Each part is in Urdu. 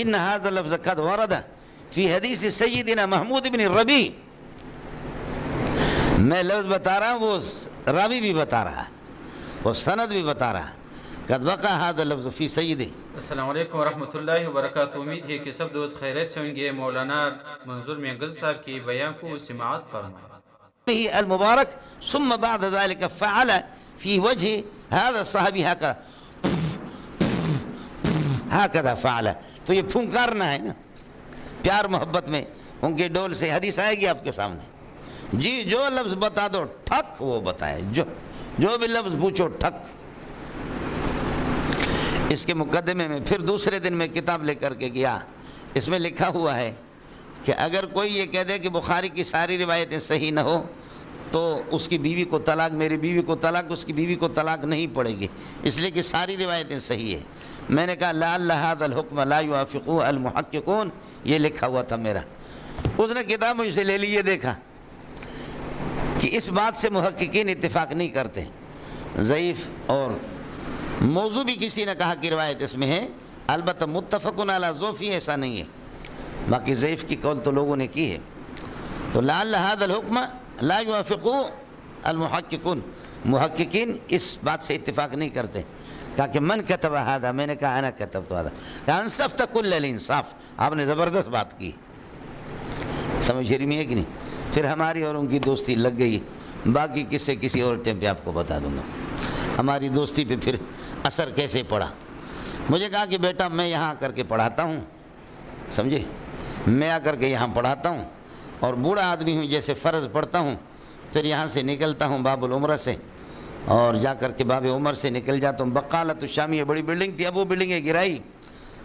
ان هذا اللفظ قد ورد فی حدیث سیدنا محمود بن ربی. میں لفظ بتا رہا ہوں، وہ راوی بھی بتا رہا ہے، وہ سند بھی بتا رہا ہے. قد وقع هذا اللفظ فی سیدی. السلام علیکم ورحمۃ اللہ وبرکاتہ. امید ہے کہ سب دوست خیریت سے ہوں گے. مولانا منظور مینگل صاحب کی بیان کو سماعت فرمائیں. المبارک ثم بعد ذلك فعل في وجه هذا الصحابي هكذا فعل. تو یہ پھنکارنا ہے نا پیار محبت میں ان کے ڈول سے. حدیث آئے گی آپ کے سامنے. جی جو لفظ بتا دو ٹھک وہ بتائے، جو بھی لفظ پوچھو ٹھک. اس کے مقدمے میں پھر دوسرے دن میں کتاب لے کر کے گیا. اس میں لکھا ہوا ہے کہ اگر کوئی یہ کہہ دے کہ بخاری کی ساری روایتیں صحیح نہ ہو تو اس کی بیوی کو طلاق، میری بیوی کو طلاق، اس کی بیوی کو طلاق نہیں پڑے گی، اس لیے کہ ساری روایتیں صحیح ہیں. میں نے کہا لعل هذا الحکم لا يوافقه المحققون، یہ لکھا ہوا تھا میرا. اس نے کتاب مجھ سے لے لی. یہ دیکھا کہ اس بات سے محققین اتفاق نہیں کرتے. ضعیف اور موضوع بھی کسی نے کہا کہ روایت اس میں ہے، البتہ متفقن علی ضعفی ایسا نہیں ہے. باقی ضعیف کی قول تو لوگوں نے کی ہے. تو لعل هذا الحکم لا يوافقه المحققون، محققین اس بات سے اتفاق نہیں کرتے. کہا کہ من کتب هذا، میں نے کہا انا کتبت هذا. کہا انصفت کل الانصاف، آپ نے زبردست بات کی. سمجھ رہی میں ہے کہ نہیں؟ پھر ہماری اور ان کی دوستی لگ گئی. باقی قصے کسی اور ٹائم پہ آپ کو بتا دوں گا. ہماری دوستی پہ پھر اثر کیسے پڑا. مجھے کہا کہ بیٹا میں یہاں آ کر کے پڑھاتا ہوں، سمجھے، میں آ کر کے یہاں پڑھاتا ہوں اور بوڑھا آدمی ہوں، جیسے فرض پڑھتا ہوں پھر یہاں سے نکلتا ہوں باب العمرہ سے اور جا کر کے باب عمر سے نکل جاتا ہوں. بقالۃ الشامیہ بڑی بلڈنگ تھی، اب وہ بلڈنگ ہے گرائی.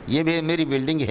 یہ بھی میری بلڈنگ ہے.